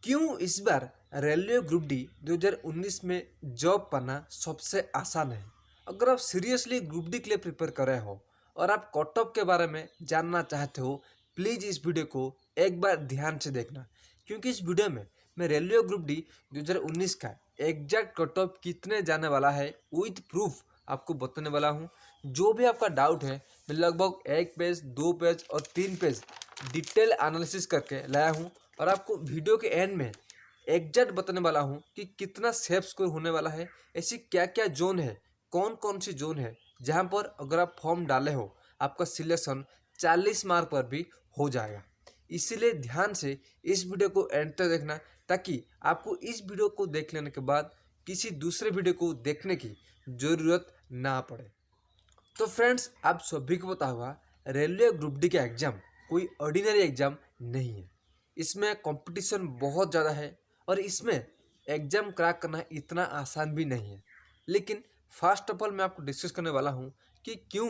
क्यों इस बार railway group D 2019 में जॉब पाना सबसे आसान है। अगर आप सीरियसली ग्रुप डी के लिए प्रिपेयर कर रहे हो और आप कट ऑफ के बारे में जानना चाहते हो, प्लीज़ इस वीडियो को एक बार ध्यान से देखना, क्योंकि इस वीडियो में मैं रेलवे ग्रुप डी 2019 का एग्जैक्ट कट ऑफ कितने जाने वाला है विथ प्रूफ आपको बताने वाला हूँ। जो भी आपका डाउट है मैं लगभग 1 पेज 2 पेज और 3 पेज डिटेल एनालिसिस करके लाया हूँ और आपको वीडियो के एंड में एग्जैक्ट बताने वाला हूँ कि कितना सेफ स्कोर होने वाला है, ऐसी क्या क्या जोन है, कौन कौन सी जोन है जहाँ पर अगर आप फॉर्म डाले हो आपका सिलेक्शन 40 मार्क पर भी हो जाएगा। इसीलिए ध्यान से इस वीडियो को एंड तक देखना, ताकि आपको इस वीडियो को देख लेने के बाद किसी दूसरे वीडियो को देखने की ज़रूरत ना पड़े। तो फ्रेंड्स, आप सभी को पता होगा रेलवे ग्रुप डी का एग्ज़ाम कोई ऑर्डिनरी एग्ज़ाम नहीं है। इसमें कंपटीशन बहुत ज़्यादा है और इसमें एग्ज़ाम क्रैक करना इतना आसान भी नहीं है। लेकिन फर्स्ट ऑफ ऑल मैं आपको डिस्कस करने वाला हूँ कि क्यों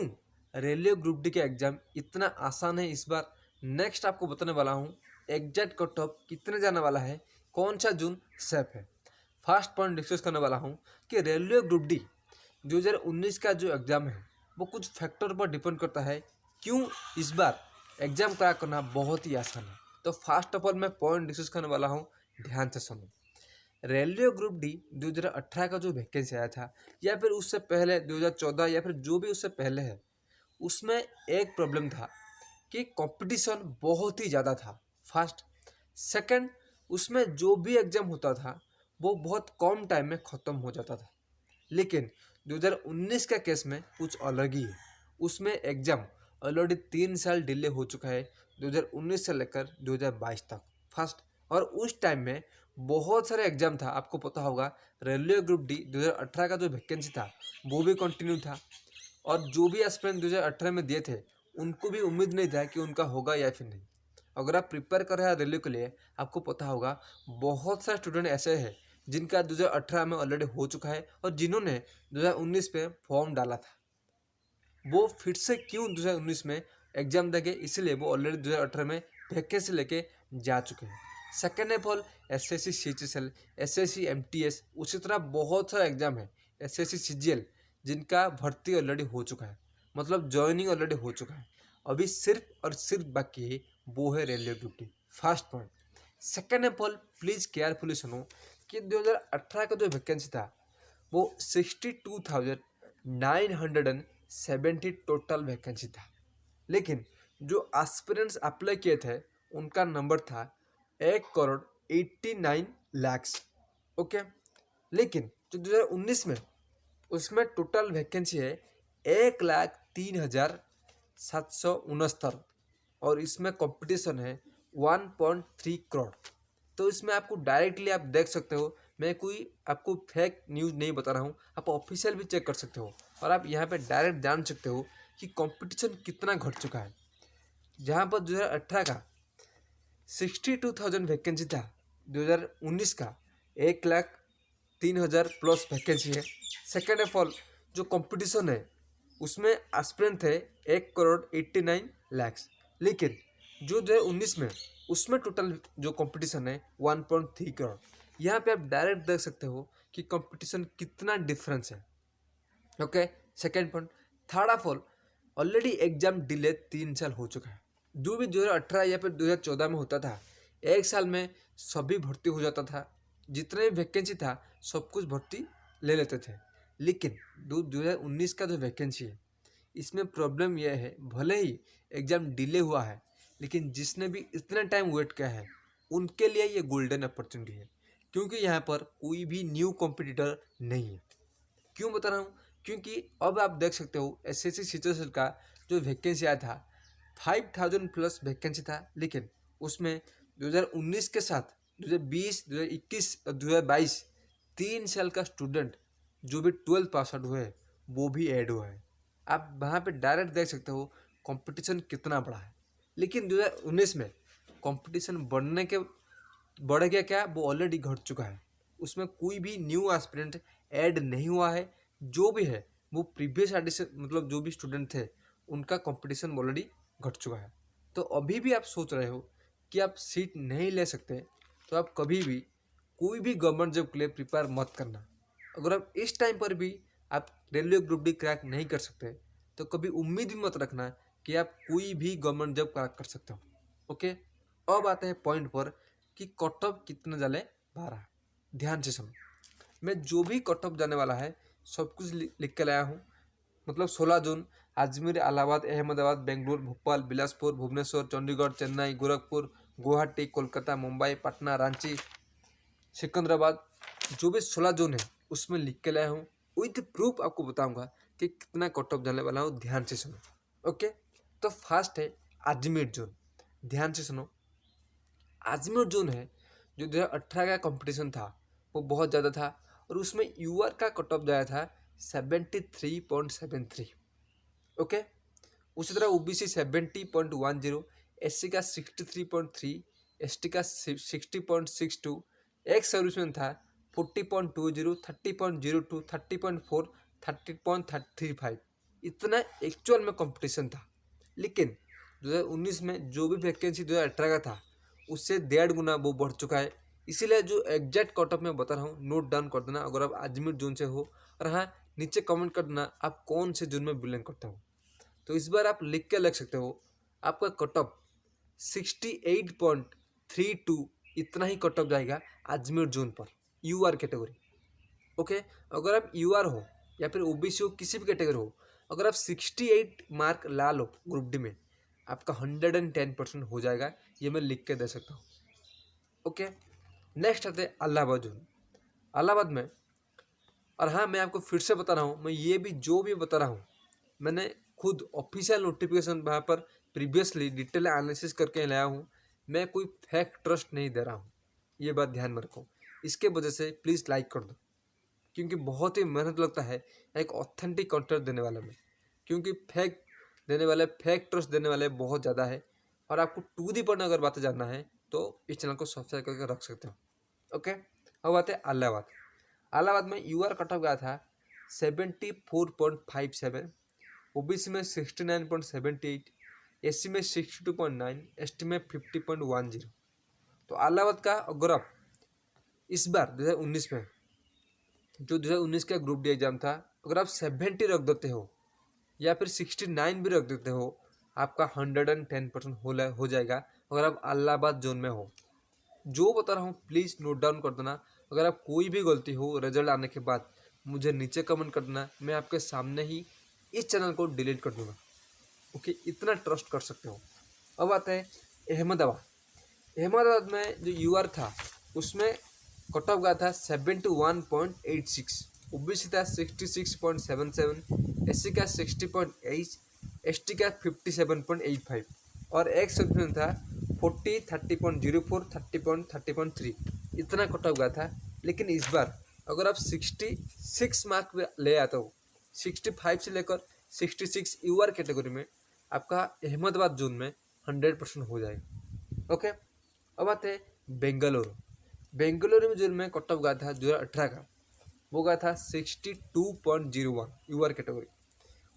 रेलवे ग्रुप डी का एग्ज़ाम इतना आसान है इस बार। नेक्स्ट आपको बताने वाला हूँ एग्जैक्ट कट ऑफ कितने जाने वाला है, कौन सा जून सेफ है। फर्स्ट पॉइंट डिस्कस करने वाला हूँ कि रेलवे ग्रुप डी 2019 का जो एग्ज़ाम है वो कुछ फैक्टर पर डिपेंड करता है क्यों इस बार एग्ज़ाम क्रैक करना बहुत ही आसान है। तो फर्स्ट ऑफ ऑल मैं पॉइंट डिस्कस करने वाला हूँ, ध्यान से सुनो। रेलवे ग्रुप डी 2018 का जो वैकेंसी आया था या फिर उससे पहले 2014 या फिर जो भी उससे पहले है, उसमें एक प्रॉब्लम था कि कंपटीशन बहुत ही ज़्यादा था। फर्स्ट, सेकंड, उसमें जो भी एग्ज़ाम होता था वो बहुत कम टाइम में ख़त्म हो जाता था। लेकिन 2019 का केस में कुछ अलग ही है। उसमें एग्ज़ाम ऑलरेडी 3 साल डिले हो चुका है, 2019 से लेकर 2022 तक। फर्स्ट, और उस टाइम में बहुत सारे एग्ज़ाम था, आपको पता होगा रेलवे ग्रुप डी 2018 का जो वैकेंसी था वो भी कंटिन्यू था और जो भी एस्पिरेंट 2018 में दिए थे उनको भी उम्मीद नहीं था कि उनका होगा या फिर नहीं। अगर आप प्रिपेयर कर रहे हैं रेलवे के लिए, आपको पता होगा बहुत सारे स्टूडेंट ऐसे हैं जिनका 2018 में ऑलरेडी हो चुका है और जिन्होंने 2019 में फॉर्म डाला था, वो फिर से क्यों 2019 में एग्जाम देंगे, इसलिए वो ऑलरेडी 2018 में वैकेंसी लेके जा चुके हैं। Second of all, SSC CGL, SSC MTS, उसी तरह बहुत सारा एग्जाम है, एसएससी सीजीएल, जिनका भर्ती ऑलरेडी हो चुका है, मतलब ज्वाइनिंग ऑलरेडी हो चुका है। अभी सिर्फ और सिर्फ बाकी है वो है railway group D. First point. Second of all, please carefully सुनो कि 2018 का जो वैकेंसी था वो 62,970 टोटल वैकेंसी था। लेकिन जो एस्पिरेंट्स अप्लाई किए थे उनका नंबर था 1,89,00,000। ओके, लेकिन जो 2019 में उसमें टोटल वैकेंसी है 1,03,769 और इसमें कंपटीशन है 1.3 करोड़। तो इसमें आपको डायरेक्टली आप देख सकते हो, मैं कोई आपको फेक न्यूज़ नहीं बता रहा हूँ, आप ऑफिशियल भी चेक कर सकते हो और आप यहाँ पे डायरेक्ट जान सकते हो कि कंपटीशन कितना घट चुका है। जहाँ पर 2018 का 62,000 वैकेंसी था, 2019 का 1,03,000 प्लस वैकेंसी है। सेकेंड ऑफ ऑल, जो कंपटीशन है उसमें एस्पिरेंट थे 1,89,00,000, लेकिन जो 2019 में उसमें टोटल जो कंपटीशन है 1.3 करोड़। यहाँ पे आप डायरेक्ट देख सकते हो कि कंपटीशन कितना डिफरेंस है। Okay, second point. Third of all, already exam delay 3 साल हो चुका है। जो भी 2018 या फिर 2014 में होता था, 1 साल में सभी भर्ती हो जाता था, जितने भी वैकेंसी था सब कुछ भर्ती ले लेते थे। लेकिन 2019 का जो वैकेंसी है इसमें प्रॉब्लम यह है, भले ही एग्ज़ाम डिले हुआ है लेकिन जिसने भी इतना टाइम वेट किया है उनके लिए ये गोल्डन अपॉर्चुनिटी है, क्योंकि यहाँ पर कोई भी न्यू कॉम्पिटिटर नहीं है। क्यों बता रहा हूँ? क्योंकि अब आप देख सकते हो एसएससी सीजीएल का जो वैकेंसी आया था 5,000 प्लस वैकेंसी था, लेकिन उसमें 2019 के साथ 2020, 2021 और 2022 3 साल का स्टूडेंट जो भी 12 पास आउट हुए वो भी ऐड हुआ है। आप वहाँ पे डायरेक्ट देख सकते हो कंपटीशन कितना बड़ा है। लेकिन 2019 में कंपटीशन बढ़ गया क्या, वो ऑलरेडी घट चुका है। उसमें कोई भी न्यू एस्पिरेंट ऐड नहीं हुआ है, जो भी है वो प्रीवियस एडिशन, मतलब जो भी स्टूडेंट थे उनका कंपटीशन ऑलरेडी घट चुका है। तो अभी भी आप सोच रहे हो कि आप सीट नहीं ले सकते, तो आप कभी भी कोई भी गवर्नमेंट जॉब के लिए प्रिपेयर मत करना। अगर आप इस टाइम पर भी आप रेलवे ग्रुप डी क्रैक नहीं कर सकते तो कभी उम्मीद भी मत रखना कि आप कोई भी गवर्नमेंट जॉब क्रैक कर सकते हो। ओके, अब आते हैं पॉइंट पर कि कट ऑफ कितने जाले 12। ध्यान से सुनो, मैं जो भी कट ऑफ जाने वाला है सब कुछ लिख के लाया हूँ। मतलब 16 जून अजमेर, इलाहाबाद, अहमदाबाद, बेंगलुरु, भोपाल, बिलासपुर, भुवनेश्वर, चंडीगढ़, चेन्नई, गोरखपुर, गुवाहाटी, कोलकाता, मुंबई, पटना, रांची, सिकंदराबाद, जो भी 16 जोन है उसमें लिख के लाया हूँ। विथ प्रूफ आपको बताऊंगा कि कितना कट ऑफ जाने वाला हूँ। ध्यान से सुनो। ओके, तो फर्स्ट है अजमेर जोन। ध्यान से सुनो, अजमेर जोन है जो 2018 का कंपटीशन था वो बहुत ज़्यादा था और उसमें यूआर का कट ऑफ जाया था 73.73। ओके, उसी तरह ओबीसी 70.10, एससी का 63.3, एसटी का 60.62, एक्स सर्विसमैन था 40.20, 30.02, 30.4, 30.35। इतना एक्चुअल में कंपटीशन था। लेकिन 2019 में जो भी वैकेंसी 2018 का था उससे 1.5 गुना वो बढ़ चुका है। इसीलिए जो एग्जैक्ट कट ऑफ मैं बता रहा हूँ नोट डाउन कर देना अगर आप अजमेर जोन से हो। और हाँ, नीचे कमेंट कर देना आप कौन से जोन में बिलोंग करते हो। तो इस बार आप लिख के लग सकते हो आपका कट ऑफ 68.32 इतना ही कट ऑफ जाएगा अजमेर जोन पर यूआर कैटेगरी। ओके, अगर आप यूआर हो या फिर ओबीसी हो, किसी भी कैटेगरी हो, अगर आप 68 मार्क ला लो ग्रुप डी में आपका 110% हो जाएगा। ये मैं लिख के दे सकता हूँ। ओके, नेक्स्ट आते हैं इलाहाबाद जोन। इलाहाबाद में, और हाँ मैं आपको फिर से बता रहा हूँ, मैं ये भी जो भी बता रहा हूँ मैंने खुद ऑफिशियल नोटिफिकेशन वहाँ पर प्रीवियसली डिटेल एनालिसिस करके लाया हूँ। मैं कोई फेक ट्रस्ट नहीं दे रहा हूँ, ये बात ध्यान में रखो। इसके वजह से प्लीज़ लाइक कर दो, क्योंकि बहुत ही मेहनत लगता है एक ऑथेंटिक कंटेंट देने वाले में, क्योंकि फेक देने वाले, फेक ट्रस्ट देने वाले बहुत ज़्यादा है। और आपको टू दी पॉइंट अगर बातें जानना है तो इस चैनल को सब्सक्राइब करके रख सकते हो। ओके, अब आते हैं इलाहाबाद। इलाहाबाद में यूआर कट ऑफ गया था 74.57, ओबीसी में 69.78, एससी में 62.9, एसटी में 50.10। तो इलाहाबाद का अगर आप इस बार 2019 में जो 2019 का ग्रुप डी एग्जाम था अगर आप 70 रख देते हो या फिर 69 भी रख देते हो आपका 110% हो जाएगा अगर आप इलाहाबाद जोन में हो। जो बता रहा हूँ प्लीज़ नोट डाउन कर देना। अगर आप कोई भी गलती हो रिजल्ट आने के बाद मुझे नीचे कमेंट कर देना, मैं आपके सामने ही इस चैनल को डिलीट कर दूंगा। ओके, इतना ट्रस्ट कर सकते हो। अब आता है अहमदाबाद। अहमदाबाद में जो यूआर था उसमें कट ऑफ गया था 71.86, ओबीसी था 66.77, एससी का 60.8, एसटी का 57.85 और एक्स सर्विसमैन था 40, 30.04, 30.3। इतना कट ऑफ गया था। लेकिन इस बार अगर आप 66 मार्क ले आते हो, 65 से लेकर 66 यूआर कैटेगरी में आपका अहमदाबाद जोन में 100% हो जाएगा। ओके, अब आते हैं बेंगलुरु। बेंगलुरु में जोन में कट ऑफ गया था 2018 का, वो गया था 62.01 यूआर कैटेगरी,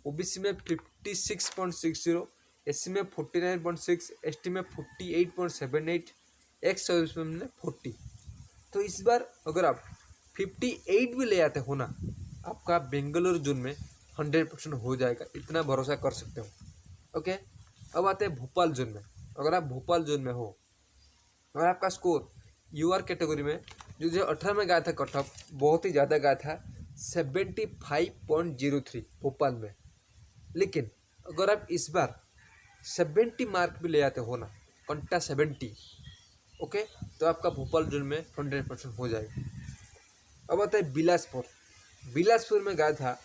ओबीसी में 56.60, एससी में 49.6, एसटी में 48.78, एक्स सर्विसमैन में 40। तो इस बार अगर आप 58 भी ले आते हो ना आपका बेंगलुरु जोन में 100% हो जाएगा, इतना भरोसा कर सकते हो। ओके, अब आते हैं भोपाल जोन में। अगर आप भोपाल जोन में हो और आपका स्कोर यूआर कैटेगरी में जो 2018 में गया था कट ऑफ बहुत ही ज़्यादा गया था 75.03 भोपाल में। लेकिन अगर आप इस बार 70 मार्क भी ले आते हो ना, कंटा 70, ओके, तो आपका भोपाल जोन में 100% हो जाएगा। अब आता है बिलासपुर। बिलासपुर में गया था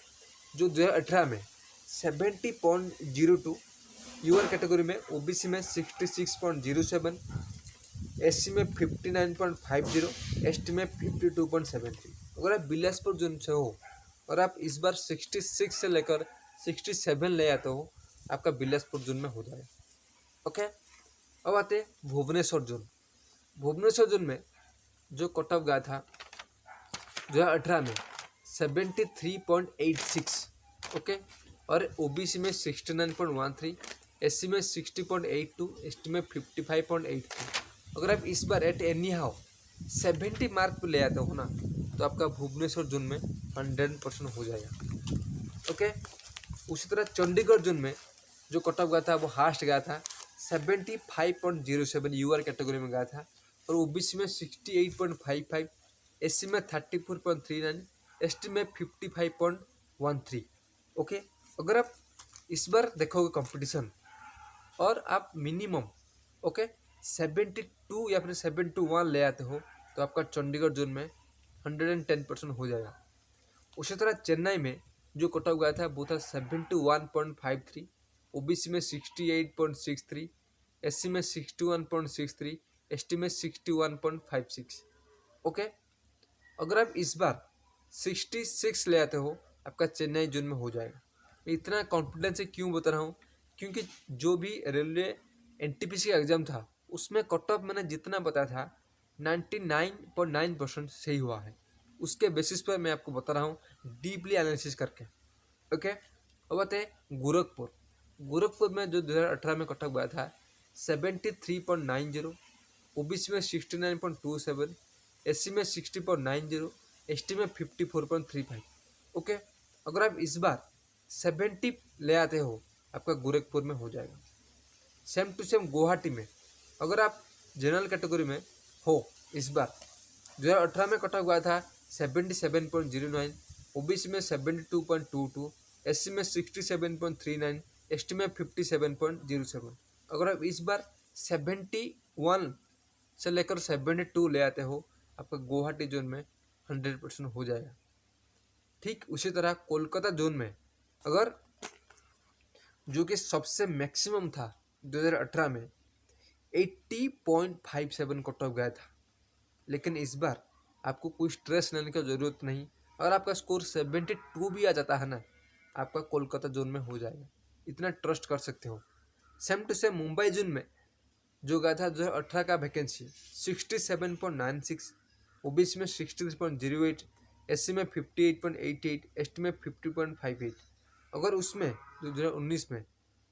जो 2018 में 70.02 यूआर कैटेगरी में, ओबीसी में 66.07, एससी में 59.50, एसटी में 52.73। अगर आप बिलासपुर जोन से हो और आप इस बार 66 से लेकर 67 ले आते हो आपका बिलासपुर जोन में हो जाएगा। ओके, अब आते हैं भुवनेश्वर जोन। भुवनेश्वर जोन में जो कट ऑफ गया था 2018 में 73.86, ओके, और ओबीसी में 69.13, एससी में 60.82, एसटी में 55.83। अगर आप इस बार एट एनी हाउ 70 मार्क पे ले आते हो ना, तो आपका भुवनेश्वर जोन में 100% हो जाएगा। ओके, उसी तरह चंडीगढ़ जोन में जो कट ऑफ गया था वो हास्ट गया था 75.07, यूआर कैटेगरी में गया था, और ओबीसी में 68.55, एससी में 34.39, एसटी में 55.13। ओके, अगर आप इस बार देखोगे कंपटीशन और आप मिनिमम 72 या फिर 71 ले आते हो, तो आपका चंडीगढ़ जोन में 110% हो जाएगा। उसी तरह चेन्नई में जो कट ऑफ गया था वो था 71.53, ओबीसी में 68.63, एससी में 61.63, एसटी में 61.56। ओके, अगर आप इस बार 66 ले आते हो, आपका चेन्नई जोन में हो जाएगा। मैं इतना कॉन्फिडेंस से क्यों बता रहा हूँ, क्योंकि जो भी रेलवे एनटीपीसी का एग्जाम था उसमें कट ऑफ मैंने जितना बताया था 99.9% सही हुआ है। उसके बेसिस पर मैं आपको बता रहा हूँ डीपली एनालिसिस करके। ओके, अब बात है गोरखपुर। गोरखपुर में जो 2018 में कट ऑफ गया था 73.90, ओबीसी में 69.27, एससी में 60.90, एसटी में 54.35। ओके, अगर आप इस बार 70 ले आते हो, आपका गोरखपुर में हो जाएगा। सेम टू सेम गुवाहाटी में अगर आप जनरल कैटेगरी में हो, इस बार 2018 में कट ऑफ गया था 77.09, ओबीसी में 72.22, एससी में 67.39, एसटी में 57.07। अगर आप इस बार 71 से लेकर 72 ले आते हो, आपका गुवाहाटी जोन में 100% हो जाएगा। ठीक उसी तरह कोलकाता जोन में अगर जो कि सबसे मैक्सिमम था 2018 में 80.57 कट ऑफ गया था, लेकिन इस बार आपको कोई स्ट्रेस लेने की ज़रूरत नहीं। अगर आपका स्कोर 72 भी आ जाता है ना, आपका कोलकाता जोन में हो जाएगा, इतना ट्रस्ट कर सकते हो। Same to same Mumbai zone में जो गया था 2018 का वैकेंसी 67.96, ओबीसी में 63.08, एससी में 58.88, एसटी में 50.58। अगर उसमें जो 2019 में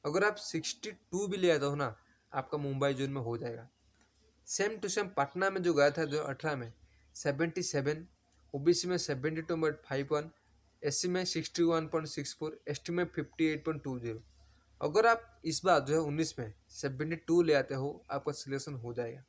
अगर आप 62 भी ले आते हो ना, आपका मुंबई जोन में हो जाएगा। सेम टू सेम पटना में जो गया था 2018 में 77, ओबीसी में 72.51, एससी में 61.64, एसटी में 58.20। अगर आप इस बार 2019 में 72 ले आते हो, आपका सिलेक्शन हो जाएगा।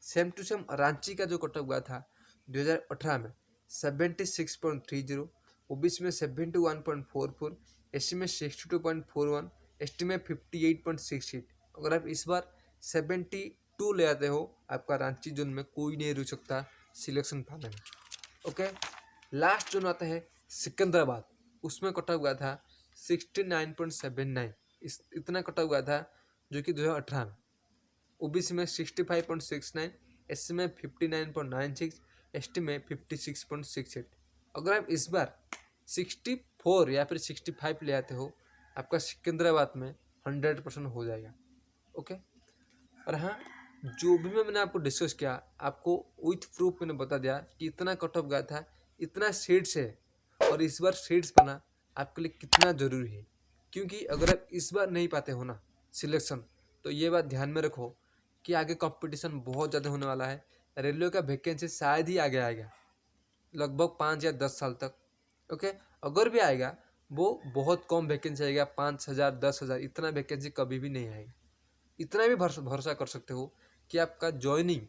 सेम टू सेम रांची का जो कट ऑफ गया था 2018 में 76.30, ओबीसी में 71.44, एससी में 62.41, एसटी में 58.68। अगर आप इस बार 72 ले आते हो, आपका रांची जोन में कोई नहीं रुक सकता सिलेक्शन पाने में। ओके, लास्ट जोन आता है सिकंदराबाद, उसमें कट ऑफ गया था 69.79, इतना कट ऑफ गया था जो कि 2018 में, ओबीसी में 65.69, एससी में 59.96, एसटी में 56.68। अगर आप इस बार 64 या फिर 65 ले आते हो, आपका सिकंदराबाद में 100% हो जाएगा। ओके, और हाँ, जो भी मैंने आपको डिस्कस किया, आपको विथ प्रूफ मैंने बता दिया कि इतना कट ऑफ गया था, इतना सीट्स है, और इस बार सीट्स पाना आपके लिए कितना ज़रूरी है। क्योंकि अगर आप इस बार नहीं पाते हो ना सिलेक्शन, तो ये बात ध्यान में रखो कि आगे कंपटीशन बहुत ज़्यादा होने वाला है। रेलवे का वैकेंसी शायद ही आगे आएगा, लगभग 5 या 10 साल तक। ओके, अगर भी आएगा वो बहुत कम वैकेंसी आएगा, 5,000 10,000, इतना वैकेंसी कभी भी नहीं आएगा। इतना भी भरोसा कर सकते हो कि आपका ज्वाइनिंग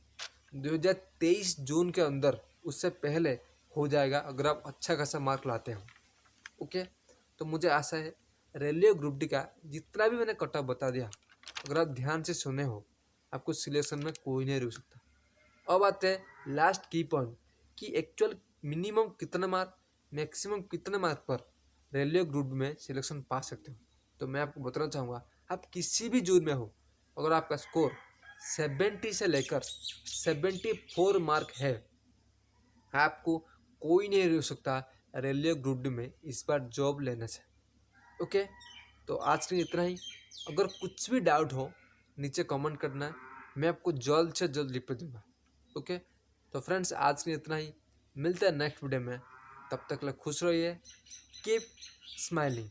2023 जून के अंदर, उससे पहले हो जाएगा, अगर आप अच्छा खासा मार्क लाते हो। ओके, तो मुझे आशा है रेलवे ग्रुप डी का जितना भी मैंने कट ऑफ बता दिया, अगर आप ध्यान से सुने हो, आपको सिलेक्शन में कोई नहीं रुक सकता। अब आते हैं लास्ट की पॉइंट कि एक्चुअल मिनिमम कितना मार्क, मैक्सिमम कितने मार्क पर रेलवे ग्रुप में सिलेक्शन पा सकते हो। तो मैं आपको बताना चाहूँगा, आप किसी भी जोन में हो, अगर आपका स्कोर 70 से लेकर 74 मार्क है, आपको कोई नहीं रोक सकता रेलवे ग्रुप डी में इस बार जॉब लेने से। ओके, तो आज के लिए इतना ही। अगर कुछ भी डाउट हो नीचे कमेंट करना, मैं आपको जल्द से जल्द रिप्लाई दूंगा। ओके, तो फ्रेंड्स आज के लिए इतना ही, मिलते हैं नेक्स्ट वीडियो में। तब तक के लिए खुश रहिए, कीप स्माइलिंग।